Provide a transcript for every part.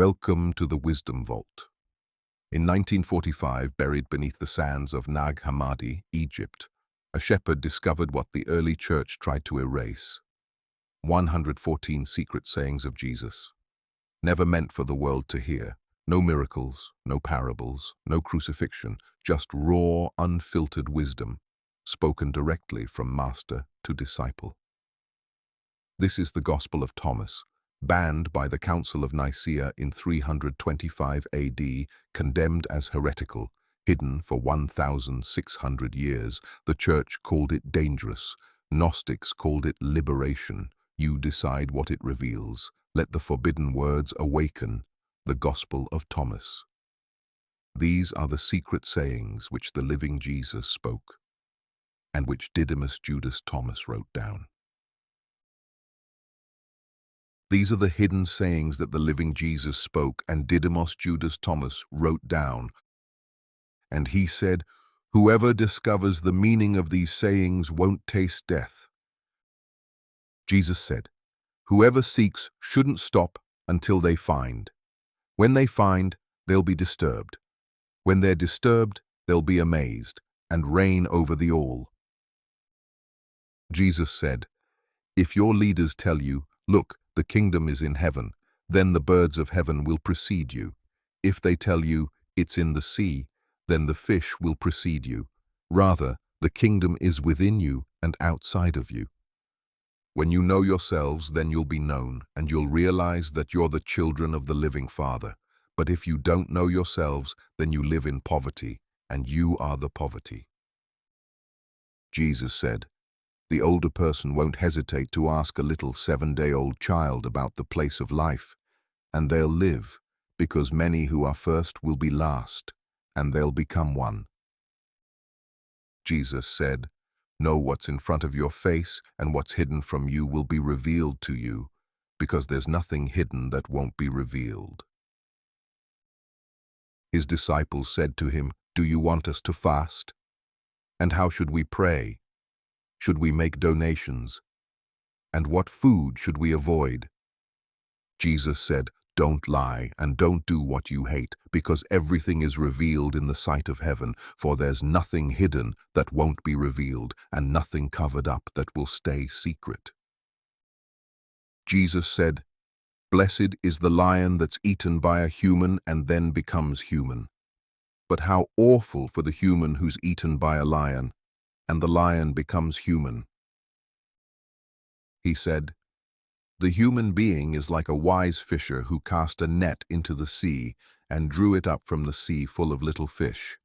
Welcome to the Wisdom Vault. In 1945, buried beneath the sands of Nag Hammadi, Egypt, a shepherd discovered what the early church tried to erase: 114 secret sayings of Jesus, never meant for the world to hear. No miracles, no parables, no crucifixion, just raw, unfiltered wisdom, spoken directly from master to disciple. This is the Gospel of Thomas, banned by the Council of Nicaea in 325 AD, condemned as heretical, hidden for 1,600 years. The Church called it dangerous. Gnostics called it liberation. You decide what it reveals. Let the forbidden words awaken. The Gospel of Thomas. These are the secret sayings which the living Jesus spoke, and which Didymus Judas Thomas wrote down. These are the hidden sayings that the living Jesus spoke and Didymus Judas Thomas wrote down. And he said, "Whoever discovers the meaning of these sayings won't taste death." Jesus said, "Whoever seeks shouldn't stop until they find. When they find, they'll be disturbed. When they're disturbed, they'll be amazed and reign over the all." Jesus said, "If your leaders tell you, 'Look, the kingdom is in heaven,' then the birds of heaven will precede you. If they tell you, 'It's in the sea,' then the fish will precede you. Rather, the kingdom is within you and outside of you. When you know yourselves, then you'll be known, and you'll realize that you're the children of the living Father. But if you don't know yourselves, then you live in poverty, and you are the poverty." Jesus said, "The older person won't hesitate to ask a little 7-day-old child about the place of life, and they'll live, because many who are first will be last, and they'll become one." Jesus said, "Know what's in front of your face, and what's hidden from you will be revealed to you, because there's nothing hidden that won't be revealed." His disciples said to him, "Do you want us to fast? And how should we pray? Should we make donations? And what food should we avoid?" Jesus said, "Don't lie and don't do what you hate, because everything is revealed in the sight of heaven, for there's nothing hidden that won't be revealed, and nothing covered up that will stay secret." Jesus said, "Blessed is the lion that's eaten by a human and then becomes human. But how awful for the human who's eaten by a lion, and the lion becomes human." He said, "The human being is like a wise fisher who cast a net into the sea and drew it up from the sea full of little fish.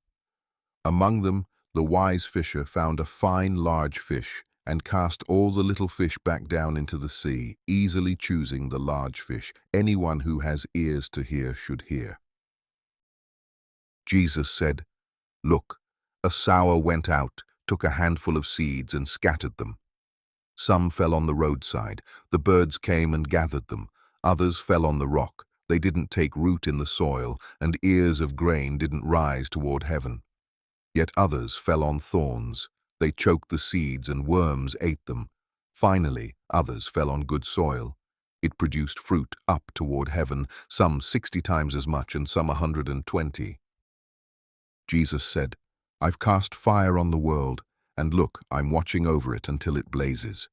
Among them, the wise fisher found a fine large fish and cast all the little fish back down into the sea, easily choosing the large fish. Anyone who has ears to hear should hear." Jesus said, "Look, a sower went out, took a handful of seeds and scattered them. Some fell on the roadside. The birds came and gathered them. Others fell on the rock. They didn't take root in the soil, and ears of grain didn't rise toward heaven. Yet others fell on thorns. They choked the seeds and worms ate them. Finally, others fell on good soil. It produced fruit up toward heaven, some 60 times as much and some 120. Jesus said, "I've cast fire on the world, and look, I'm watching over it until it blazes."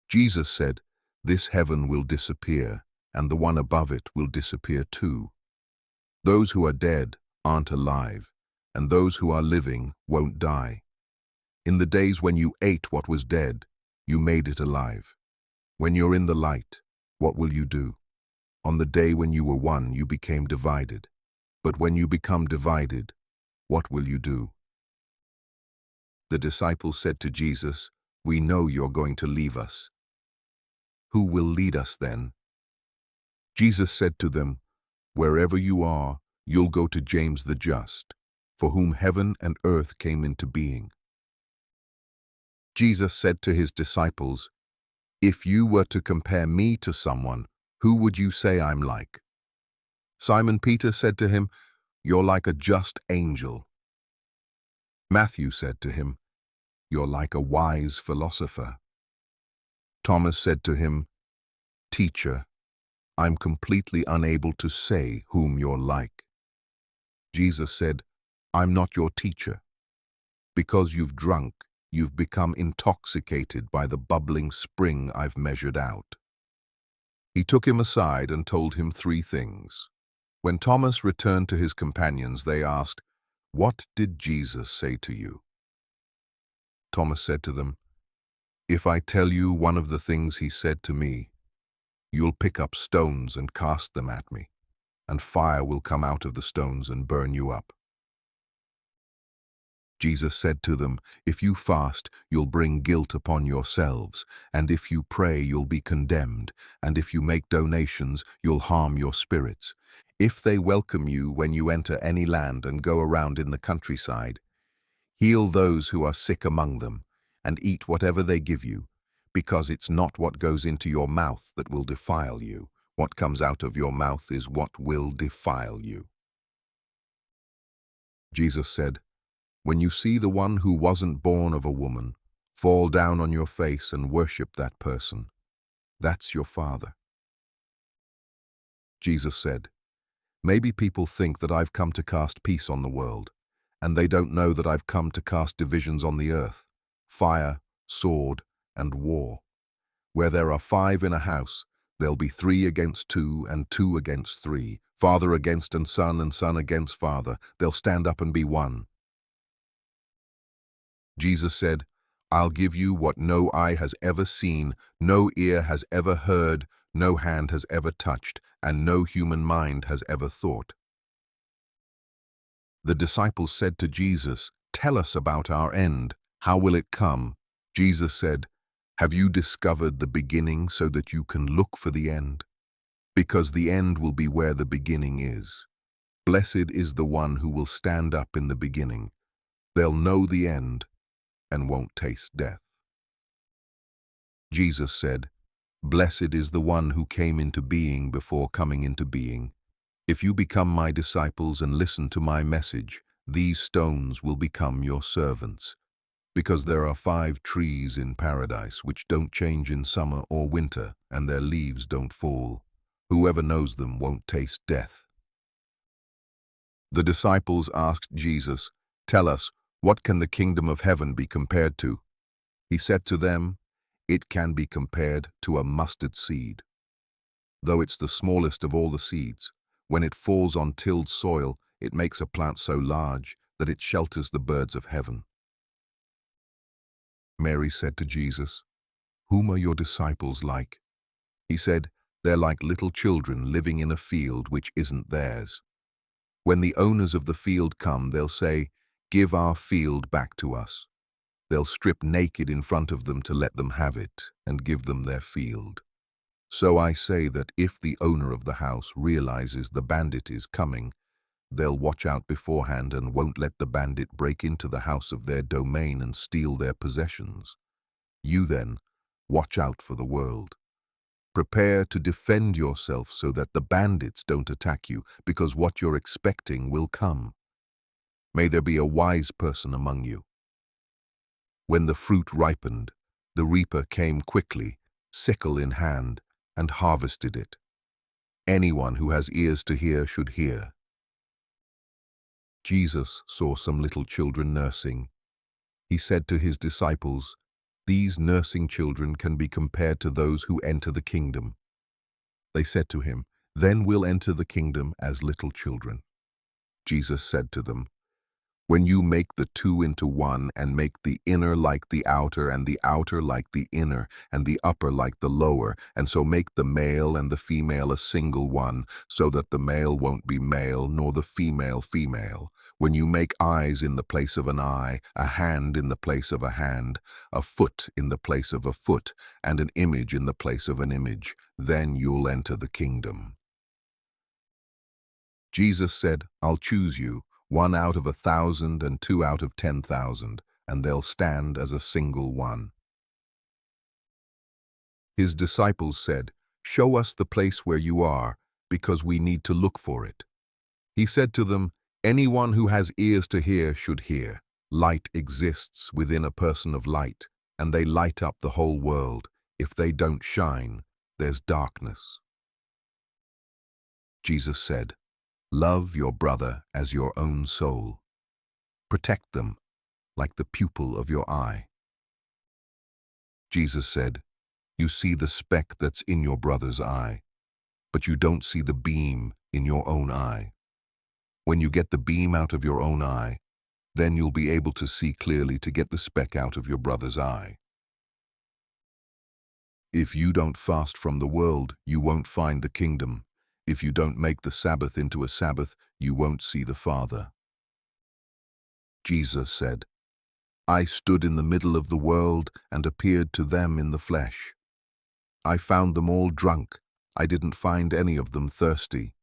Jesus said, "This heaven will disappear, and the one above it will disappear too. Those who are dead aren't alive, and those who are living won't die. In the days when you ate what was dead, you made it alive. When you're in the light, what will you do? On the day when you were one, you became divided. But when you become divided, what will you do?" The disciples said to Jesus, "We know you're going to leave us. Who will lead us then?" Jesus said to them, "Wherever you are, you'll go to James the Just, for whom heaven and earth came into being." Jesus said to his disciples, "If you were to compare me to someone, who would you say I'm like?" Simon Peter said to him, "You're like a just angel." Matthew said to him, "You're like a wise philosopher." Thomas said to him, "Teacher, I'm completely unable to say whom you're like." Jesus said, "I'm not your teacher. Because you've drunk, you've become intoxicated by the bubbling spring I've measured out." He took him aside and told him three things. When Thomas returned to his companions, they asked, "What did Jesus say to you?" Thomas said to them, "If I tell you one of the things he said to me, you'll pick up stones and cast them at me, and fire will come out of the stones and burn you up." Jesus said to them, "If you fast, you'll bring guilt upon yourselves, and if you pray, you'll be condemned, and if you make donations, you'll harm your spirits. If they welcome you when you enter any land and go around in the countryside, heal those who are sick among them, and eat whatever they give you, because it's not what goes into your mouth that will defile you. What comes out of your mouth is what will defile you." Jesus said, "When you see the one who wasn't born of a woman, fall down on your face and worship that person. That's your father." Jesus said, "Maybe people think that I've come to cast peace on the world, and they don't know that I've come to cast divisions on the earth, fire, sword, and war. Where there are 5 in a house, there'll be 3 against 2 and 2 against 3, father against and son against father. They'll stand up and be one." Jesus said, "I'll give you what no eye has ever seen, no ear has ever heard, no hand has ever touched, and no human mind has ever thought." The disciples said to Jesus, "Tell us about our end. How will it come?" Jesus said, "Have you discovered the beginning so that you can look for the end? Because the end will be where the beginning is. Blessed is the one who will stand up in the beginning. They'll know the end and won't taste death." Jesus said, "Blessed is the one who came into being before coming into being. If you become my disciples and listen to my message, these stones will become your servants. Because there are 5 trees in paradise which don't change in summer or winter, and their leaves don't fall. Whoever knows them won't taste death." The disciples asked Jesus, "Tell us, what can the kingdom of heaven be compared to?" He said to them, "It can be compared to a mustard seed. Though it's the smallest of all the seeds, when it falls on tilled soil, it makes a plant so large that it shelters the birds of heaven." Mary said to Jesus, "Whom are your disciples like?" He said, "They're like little children living in a field which isn't theirs. When the owners of the field come, they'll say, 'Give our field back to us.' They'll strip naked in front of them to let them have it and give them their field. So I say that if the owner of the house realizes the bandit is coming, they'll watch out beforehand and won't let the bandit break into the house of their domain and steal their possessions. You then, watch out for the world. Prepare to defend yourself so that the bandits don't attack you, because what you're expecting will come. May there be a wise person among you." When the fruit ripened, the reaper came quickly, sickle in hand, and harvested it. Anyone who has ears to hear should hear. Jesus saw some little children nursing. He said to his disciples, "These nursing children can be compared to those who enter the kingdom." They said to him, "Then we'll enter the kingdom as little children." Jesus said to them, "When you make the 2 into one and make the inner like the outer and the outer like the inner and the upper like the lower, and so make the male and the female a single one, so that the male won't be male nor the female female. When you make eyes in the place of an eye, a hand in the place of a hand, a foot in the place of a foot, and an image in the place of an image, then you'll enter the kingdom." Jesus said, "I'll choose you, 1 out of 1,000 and 2 out of 10,000, and they'll stand as a single one." His disciples said, "Show us the place where you are, because we need to look for it." He said to them, "Anyone who has ears to hear should hear. Light exists within a person of light, and they light up the whole world. If they don't shine, there's darkness." Jesus said, "Love your brother as your own soul. Protect them like the pupil of your eye." Jesus said, "You see the speck that's in your brother's eye, but you don't see the beam in your own eye. When you get the beam out of your own eye, then you'll be able to see clearly to get the speck out of your brother's eye. If you don't fast from the world, you won't find the kingdom. If you don't make the Sabbath into a Sabbath, you won't see the Father." Jesus said, "I stood in the middle of the world and appeared to them in the flesh. I found them all drunk. I didn't find any of them thirsty.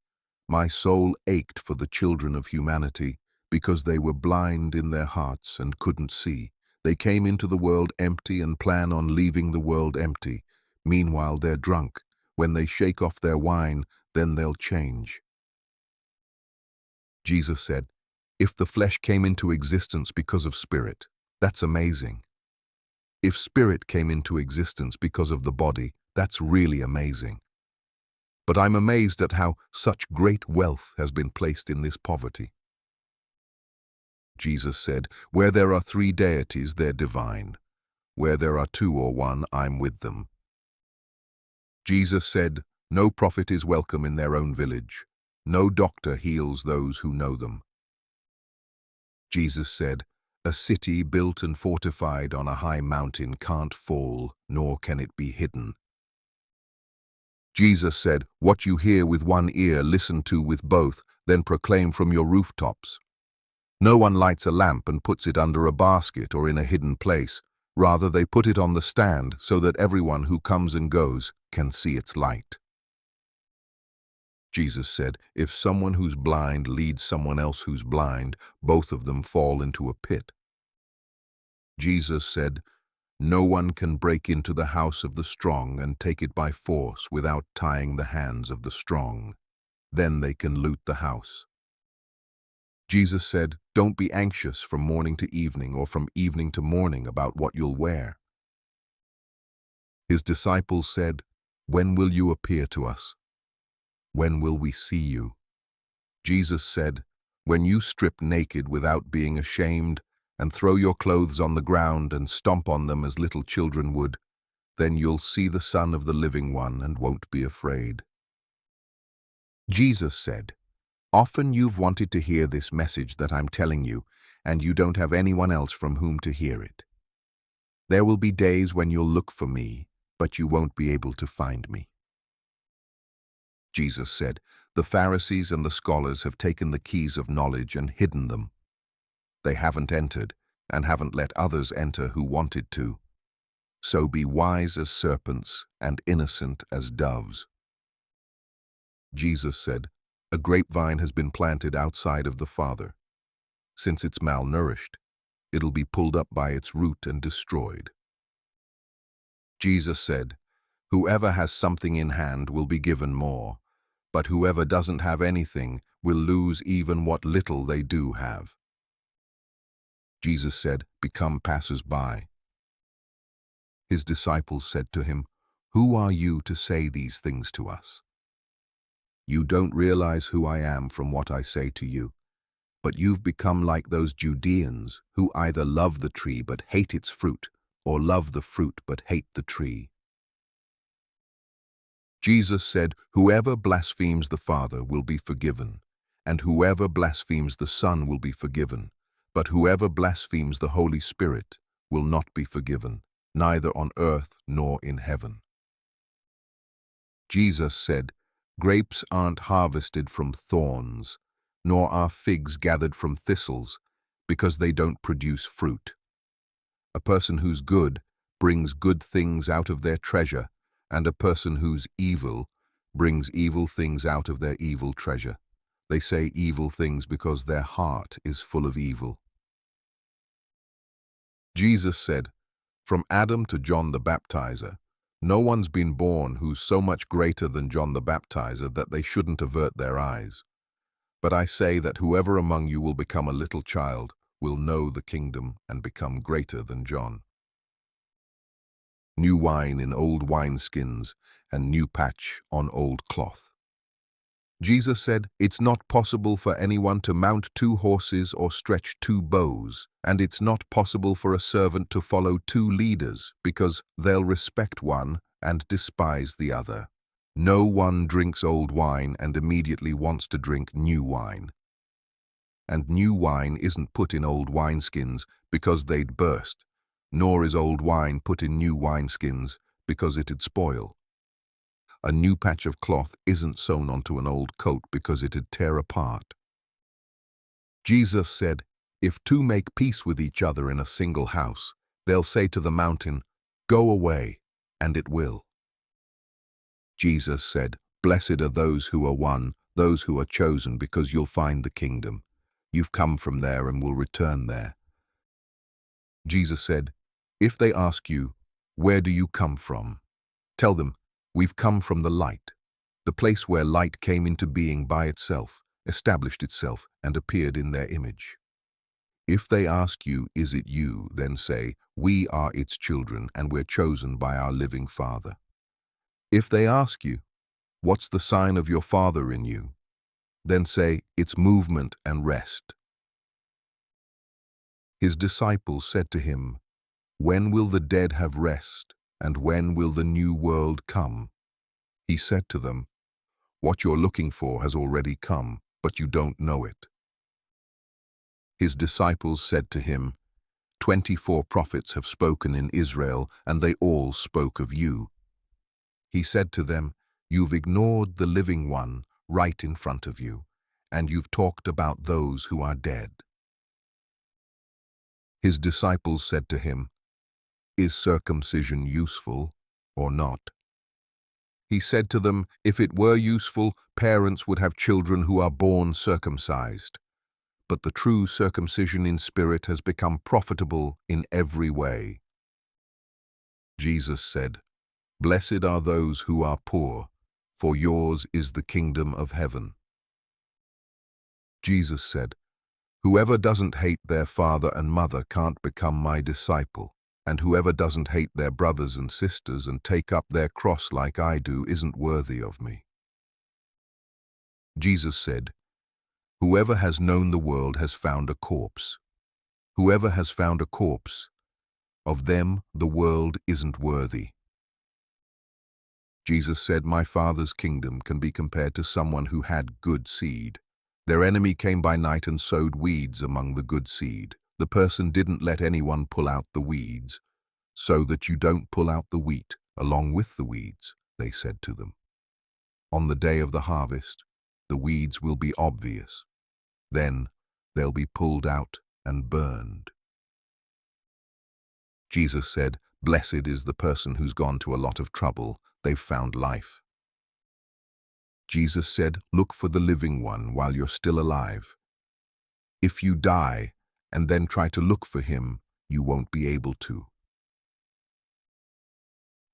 My soul ached for the children of humanity because they were blind in their hearts and couldn't see. They came into the world empty and plan on leaving the world empty. Meanwhile, they're drunk. When they shake off their wine, then they'll change." Jesus said, "If the flesh came into existence because of spirit, that's amazing. If spirit came into existence because of the body, that's really amazing. But I'm amazed at how such great wealth has been placed in this poverty." Jesus said, "Where there are three deities, they're divine. Where there are two or one, I'm with them." Jesus said, "No prophet is welcome in their own village. No doctor heals those who know them." Jesus said, "A city built and fortified on a high mountain can't fall, nor can it be hidden." Jesus said, "What you hear with one ear, listen to with both, then proclaim from your rooftops. No one lights a lamp and puts it under a basket or in a hidden place. Rather, they put it on the stand so that everyone who comes and goes can see its light." Jesus said, "If someone who's blind leads someone else who's blind, both of them fall into a pit." Jesus said, "No one can break into the house of the strong and take it by force without tying the hands of the strong. Then they can loot the house." Jesus said, "Don't be anxious from morning to evening or from evening to morning about what you'll wear." His disciples said, "When will you appear to us? When will we see you?" Jesus said, "When you strip naked without being ashamed and throw your clothes on the ground and stomp on them as little children would, then you'll see the Son of the Living One and won't be afraid." Jesus said, "Often you've wanted to hear this message that I'm telling you, and you don't have anyone else from whom to hear it. There will be days when you'll look for me, but you won't be able to find me." Jesus said, "The Pharisees and the scholars have taken the keys of knowledge and hidden them. They haven't entered, and haven't let others enter who wanted to. So be wise as serpents and innocent as doves." Jesus said, "A grapevine has been planted outside of the Father. Since it's malnourished, it'll be pulled up by its root and destroyed." Jesus said, "Whoever has something in hand will be given more, but whoever doesn't have anything will lose even what little they do have." Jesus said, "Become passers-by." His disciples said to him, "Who are you to say these things to us? You don't realize who I am from what I say to you, but you've become like those Judeans who either love the tree but hate its fruit, or love the fruit but hate the tree." Jesus said, "Whoever blasphemes the Father will be forgiven, and whoever blasphemes the Son will be forgiven, but whoever blasphemes the Holy Spirit will not be forgiven, neither on earth nor in heaven." Jesus said, "Grapes aren't harvested from thorns, nor are figs gathered from thistles, because they don't produce fruit. A person who's good brings good things out of their treasure, and a person who's evil brings evil things out of their evil treasure. They say evil things because their heart is full of evil." Jesus said, "From Adam to John the Baptizer, no one's been born who's so much greater than John the Baptizer that they shouldn't avert their eyes. But I say that whoever among you will become a little child will know the kingdom and become greater than John. New wine in old wineskins, and new patch on old cloth." Jesus said, "It's not possible for anyone to mount 2 horses or stretch 2 bows, and it's not possible for a servant to follow 2 leaders, because they'll respect one and despise the other. No one drinks old wine and immediately wants to drink new wine. And new wine isn't put in old wineskins because they'd burst, nor is old wine put in new wineskins because it'd spoil. A new patch of cloth isn't sewn onto an old coat because it'd tear apart." Jesus said, "If 2 make peace with each other in a single house, they'll say to the mountain, 'Go away,' and it will." Jesus said, "Blessed are those who are one, those who are chosen, because you'll find the kingdom. You've come from there and will return there." Jesus said, "If they ask you, 'Where do you come from?' tell them, 'We've come from the light,' the place where light came into being by itself, established itself, and appeared in their image. If they ask you, 'Is it you?' then say, 'We are its children, and we're chosen by our living Father.' If they ask you, 'What's the sign of your Father in you?' then say, 'It's movement and rest.'" His disciples said to him, "When will the dead have rest, and when will the new world come?" He said to them, "What you're looking for has already come, but you don't know it." His disciples said to him, 24 prophets have spoken in Israel, and they all spoke of you." He said to them, "You've ignored the living one right in front of you, and you've talked about those who are dead." His disciples said to him, "Is circumcision useful or not?" He said to them, "If it were useful, parents would have children who are born circumcised. But the true circumcision in spirit has become profitable in every way." Jesus said, "Blessed are those who are poor, for yours is the kingdom of heaven." Jesus said, "Whoever doesn't hate their father and mother can't become my disciple, and whoever doesn't hate their brothers and sisters and take up their cross like I do isn't worthy of me." Jesus said, "Whoever has known the world has found a corpse. Whoever has found a corpse, of them the world isn't worthy." Jesus said, "My Father's kingdom can be compared to someone who had good seed. Their enemy came by night and sowed weeds among the good seed. The person didn't let anyone pull out the weeds, so that you don't pull out the wheat along with the weeds," they said to them. "On the day of the harvest, the weeds will be obvious. Then they'll be pulled out and burned." Jesus said, "Blessed is the person who's gone to a lot of trouble. They've found life." Jesus said, "Look for the living one while you're still alive. If you die and then try to look for him, you won't be able to."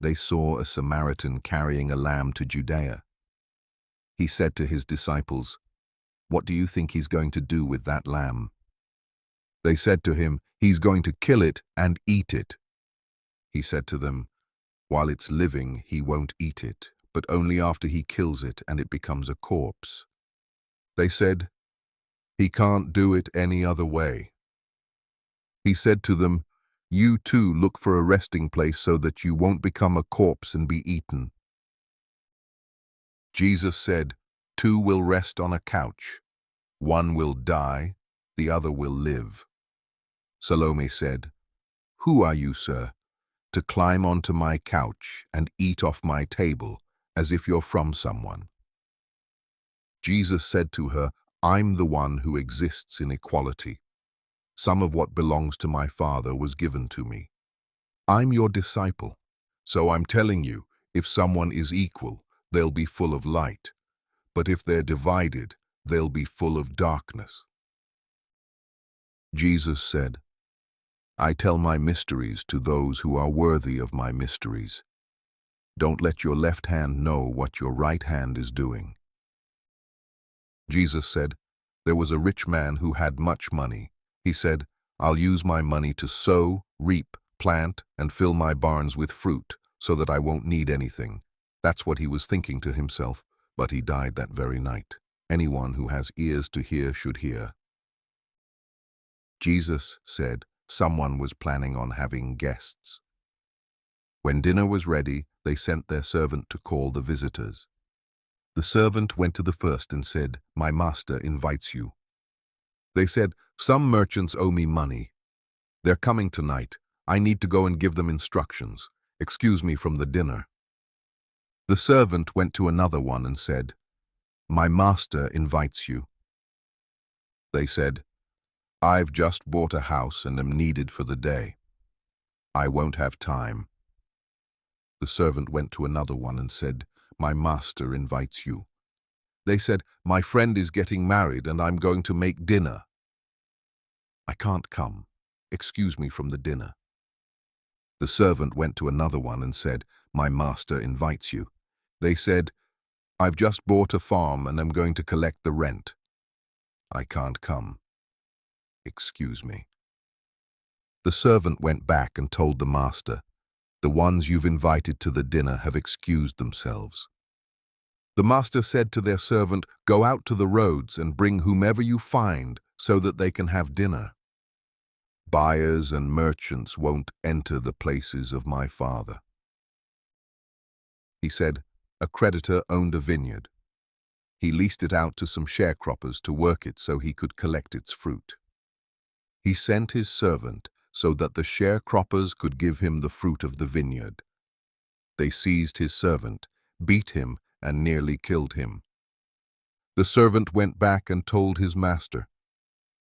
They saw a Samaritan carrying a lamb to Judea. He said to his disciples, "What do you think he's going to do with that lamb?" They said to him, "He's going to kill it and eat it." He said to them, "While it's living, he won't eat it, but only after he kills it and it becomes a corpse." They said, "He can't do it any other way." He said to them, "You too look for a resting place so that you won't become a corpse and be eaten." Jesus said, "Two will rest on a couch. One will die, the other will live." Salome said, "Who are you, sir, to climb onto my couch and eat off my table as if you're from someone?" Jesus said to her, "I'm the one who exists in equality. Some of what belongs to my Father was given to me. I'm your disciple, so I'm telling you, if someone is equal, they'll be full of light. But if they're divided, they'll be full of darkness." Jesus said, "I tell my mysteries to those who are worthy of my mysteries. Don't let your left hand know what your right hand is doing." Jesus said, "There was a rich man who had much money. He said, 'I'll use my money to sow, reap, plant, and fill my barns with fruit, so that I won't need anything.' That's what he was thinking to himself. but he died that very night. Anyone who has ears to hear should hear. Jesus said someone was planning on having guests. When dinner was ready, they sent their servant to call the visitors. The servant went to the first and said, "My master invites you." They said, "Some merchants owe me money. They're coming tonight. I need to go and give them instructions. Excuse me from the dinner." The servant went to another one and said, "My master invites you." They said, "I've just bought a house and am needed for the day. I won't have time." The servant went to another one and said, "My master invites you." They said, "My friend is getting married and I'm going to make dinner. I can't come. Excuse me from the dinner." The servant went to another one and said, "My master invites you." They said, "I've just bought a farm and am going to collect the rent. I can't come. Excuse me." The servant went back and told the master, "The ones you've invited to the dinner have excused themselves." The master said to their servant, "Go out to the roads and bring whomever you find so that they can have dinner. Buyers and merchants won't enter the places of my Father." He said, a creditor owned a vineyard. He leased it out to some sharecroppers to work it so he could collect its fruit. He sent his servant so that the sharecroppers could give him the fruit of the vineyard. They seized his servant, beat him, and nearly killed him. The servant went back and told his master.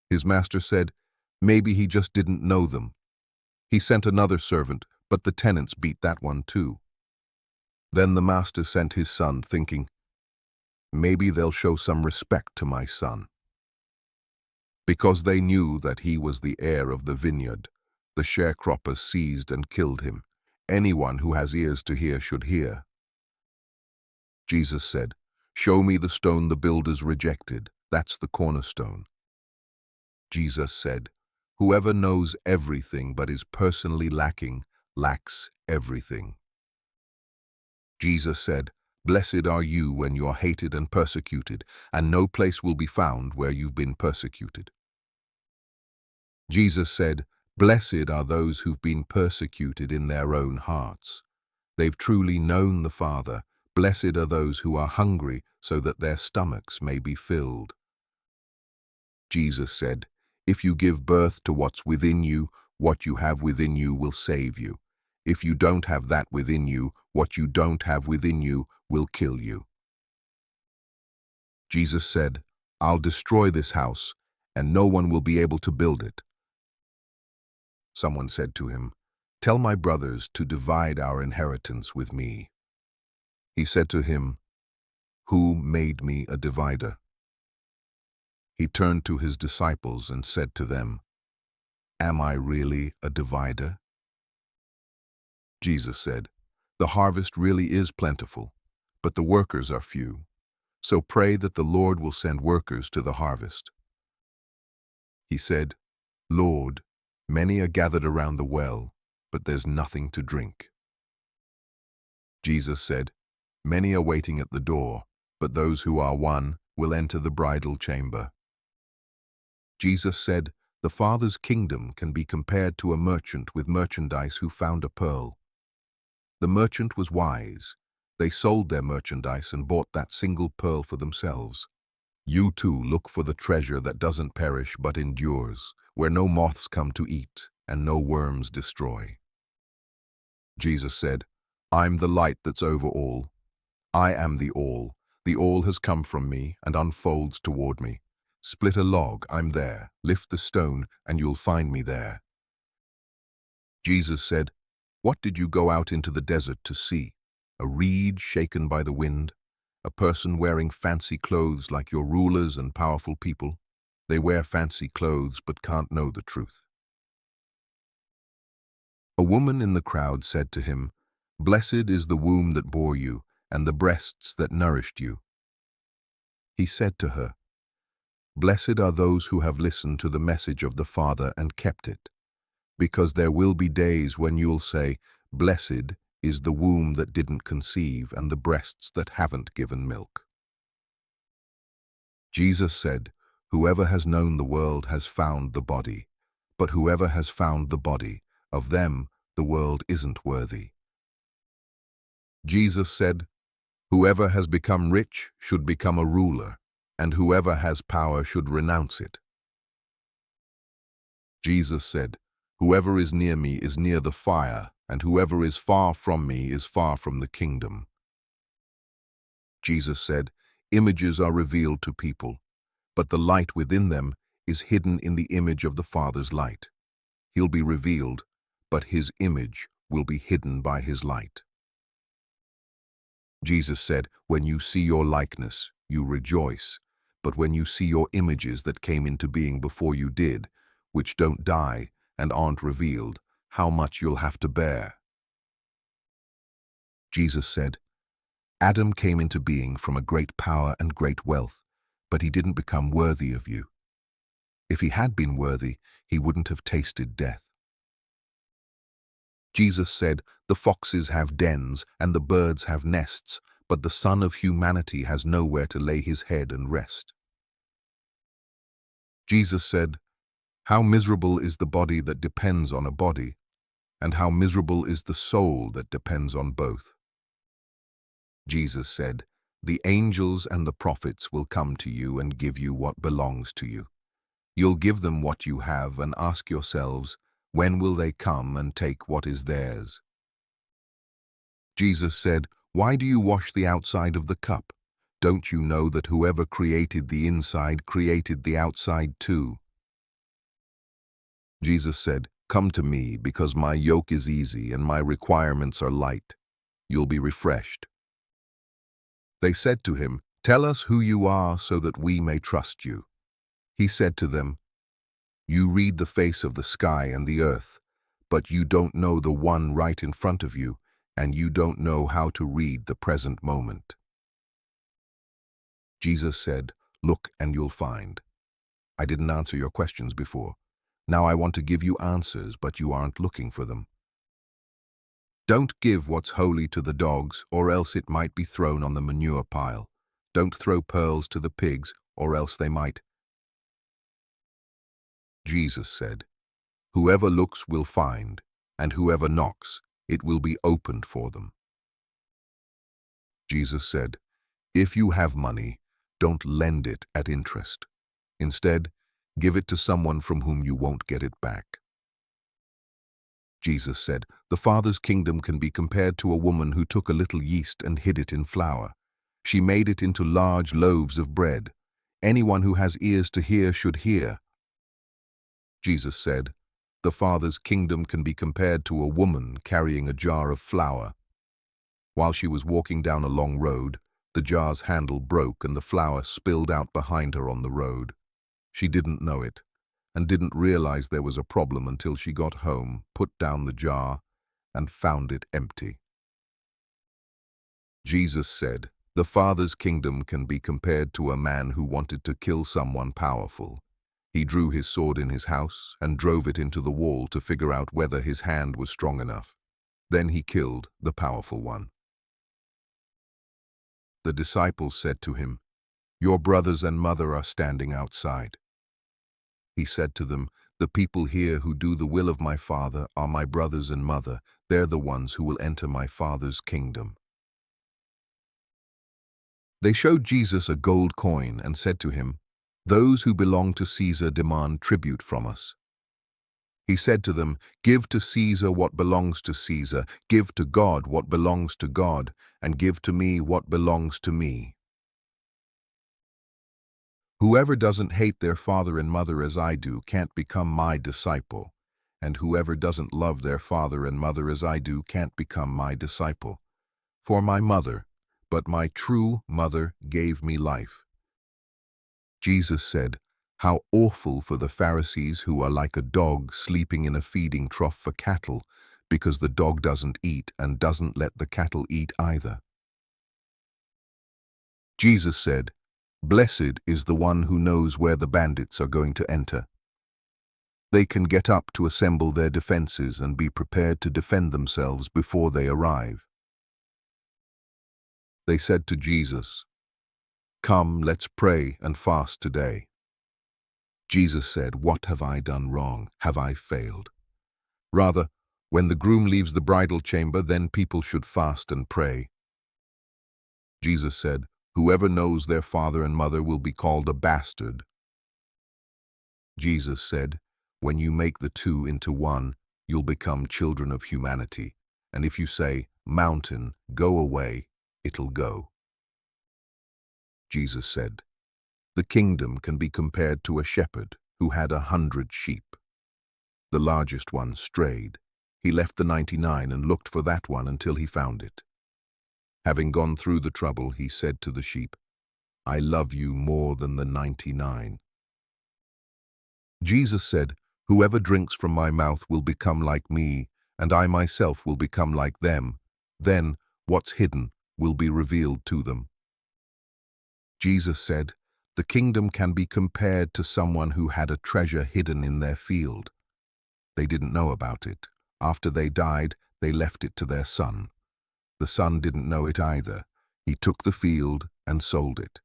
His master said, "Maybe he just didn't know them." He sent another servant, but the tenants beat that one too. Then the master sent his son, thinking, "Maybe they'll show some respect to my son." Because they knew that he was the heir of the vineyard, the sharecroppers seized and killed him. Anyone who has ears to hear should hear. Jesus said, "Show me the stone the builders rejected. That's the cornerstone." Jesus said, "Whoever knows everything but is personally lacking, lacks everything." Jesus said, "Blessed are you when you're hated and persecuted, and no place will be found where you've been persecuted." Jesus said, "Blessed are those who've been persecuted in their own hearts. They've truly known the Father. Blessed are those who are hungry, so that their stomachs may be filled." Jesus said, "If you give birth to what's within you, what you have within you will save you. If you don't have that within you, what you don't have within you will kill you." Jesus said, "I'll destroy this house, and no one will be able to build it." Someone said to him, "Tell my brothers to divide our inheritance with me." He said to him, "Who made me a divider?" He turned to his disciples and said to them, "Am I really a divider?" Jesus said, "The harvest really is plentiful, but the workers are few. So pray that the Lord will send workers to the harvest." He said, "Lord, many are gathered around the well, but there's nothing to drink." Jesus said, "Many are waiting at the door, but those who are won will enter the bridal chamber." Jesus said, "The Father's kingdom can be compared to a merchant with merchandise who found a pearl. The merchant was wise. They sold their merchandise and bought that single pearl for themselves. You too look for the treasure that doesn't perish but endures, where no moths come to eat and no worms destroy." Jesus said, "I'm the light that's over all. I am the all. The all has come from me and unfolds toward me. Split a log, I'm there. Lift the stone, and you'll find me there." Jesus said, "What did you go out into the desert to see? A reed shaken by the wind? A person wearing fancy clothes like your rulers and powerful people? They wear fancy clothes but can't know the truth." A woman in the crowd said to him, "Blessed is the womb that bore you, and the breasts that nourished you." He said to her, "Blessed are those who have listened to the message of the Father and kept it, because there will be days when you'll say, 'Blessed is the womb that didn't conceive and the breasts that haven't given milk.'" Jesus said, "Whoever has known the world has found the body, but whoever has found the body, of them the world isn't worthy." Jesus said, "Whoever has become rich should become a ruler, and whoever has power should renounce it." Jesus said, "Whoever is near me is near the fire, and whoever is far from me is far from the kingdom." Jesus said, "Images are revealed to people, but the light within them is hidden in the image of the Father's light. He'll be revealed, but his image will be hidden by his light." Jesus said, "When you see your likeness, you rejoice, but when you see your images that came into being before you did, which don't die and aren't revealed, how much you'll have to bear." Jesus said, "Adam came into being from a great power and great wealth, but he didn't become worthy of you. If he had been worthy, he wouldn't have tasted death." Jesus said, "The foxes have dens and the birds have nests, but the Son of Humanity has nowhere to lay his head and rest." Jesus said, "How miserable is the body that depends on a body, and how miserable is the soul that depends on both." Jesus said, "The angels and the prophets will come to you and give you what belongs to you. You'll give them what you have and ask yourselves, when will they come and take what is theirs?" Jesus said, "Why do you wash the outside of the cup? Don't you know that whoever created the inside created the outside too?" Jesus said, "Come to me, because my yoke is easy and my requirements are light. You'll be refreshed." They said to him, "Tell us who you are so that we may trust you." He said to them, "You read the face of the sky and the earth, but you don't know the one right in front of you, and you don't know how to read the present moment." Jesus said, "Look and you'll find. I didn't answer your questions before. Now I want to give you answers, but you aren't looking for them. Don't give what's holy to the dogs, or else it might be thrown on the manure pile. Don't throw pearls to the pigs, or else they might." Jesus said, "Whoever looks will find, and whoever knocks, it will be opened for them." Jesus said, "If you have money, don't lend it at interest. Instead, give it to someone from whom you won't get it back." Jesus said, "The Father's kingdom can be compared to a woman who took a little yeast and hid it in flour. She made it into large loaves of bread. Anyone who has ears to hear should hear." Jesus said, "The Father's kingdom can be compared to a woman carrying a jar of flour. While she was walking down a long road, the jar's handle broke and the flour spilled out behind her on the road. She didn't know it, and didn't realize there was a problem until she got home, put down the jar, and found it empty." Jesus said, "The Father's kingdom can be compared to a man who wanted to kill someone powerful. He drew his sword in his house and drove it into the wall to figure out whether his hand was strong enough. Then he killed the powerful one." The disciples said to him, "Your brothers and mother are standing outside." He said to them, "The people here who do the will of my Father are my brothers and mother. They're the ones who will enter my Father's kingdom." They showed Jesus a gold coin and said to him, "Those who belong to Caesar demand tribute from us." He said to them, "Give to Caesar what belongs to Caesar, give to God what belongs to God, and give to me what belongs to me. Whoever doesn't hate their father and mother as I do can't become my disciple, and whoever doesn't love their father and mother as I do can't become my disciple. For my mother, but my true mother, gave me life." Jesus said, "How awful for the Pharisees who are like a dog sleeping in a feeding trough for cattle, because the dog doesn't eat and doesn't let the cattle eat either." Jesus said, "Blessed is the one who knows where the bandits are going to enter. They can get up to assemble their defenses and be prepared to defend themselves before they arrive." They said to Jesus, Come, let's pray and fast today. Jesus said, what have I done wrong? Have I failed? Rather, when the groom leaves the bridal chamber, then people should fast and pray. Jesus said, whoever knows their father and mother will be called a bastard. Jesus said, when you make the two into one, you'll become children of humanity. And if you say, mountain, go away, it'll go. Jesus said, the kingdom can be compared to a shepherd who had 100 sheep. The largest one strayed. He left the 99 and looked for that one until he found it. Having gone through the trouble, he said to the sheep, I love you more than the 99. Jesus said, whoever drinks from my mouth will become like me, and I myself will become like them. Then what's hidden will be revealed to them. Jesus said, the kingdom can be compared to someone who had a treasure hidden in their field. They didn't know about it. After they died, they left it to their son. The son didn't know it either. He took the field and sold it.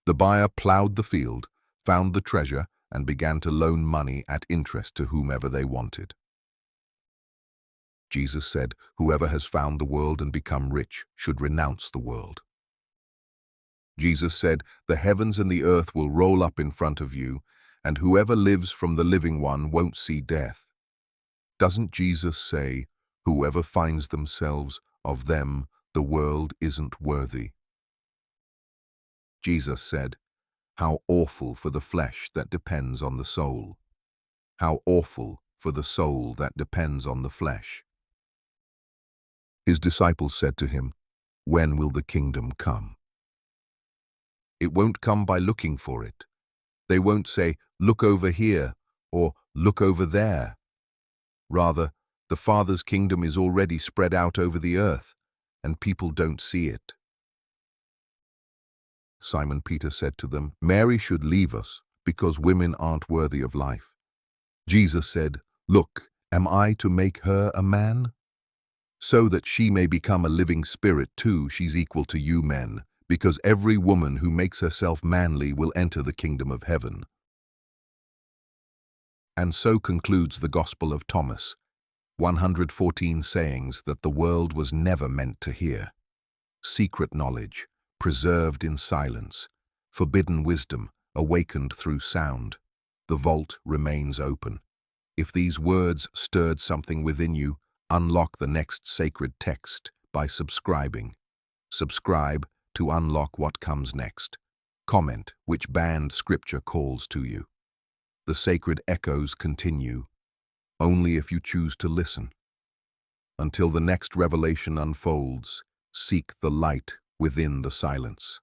The buyer plowed the field, found the treasure, and began to loan money at interest to whomever they wanted. Jesus said, whoever has found the world and become rich should renounce the world. Jesus said, the heavens and the earth will roll up in front of you, and whoever lives from the living one won't see death. Doesn't Jesus say, whoever finds themselves, of them the world isn't worthy? Jesus said, how awful for the flesh that depends on the soul. How awful for the soul that depends on the flesh. His disciples said to him, when will the kingdom come? It won't come by looking for it. They won't say, look over here, or look over there. Rather, the Father's kingdom is already spread out over the earth, and people don't see it. Simon Peter said to them, Mary should leave us, because women aren't worthy of life. Jesus said, look, am I to make her a man? So that she may become a living spirit too, she's equal to you men, because every woman who makes herself manly will enter the kingdom of heaven. And so concludes the Gospel of Thomas, 114 sayings that the world was never meant to hear. Secret knowledge, preserved in silence, forbidden wisdom, awakened through sound. The vault remains open. If these words stirred something within you, unlock the next sacred text by subscribing. Subscribe to unlock what comes next. Comment which banned scripture calls to you. The sacred echoes continue, only if you choose to listen. Until the next revelation unfolds, seek the light within the silence.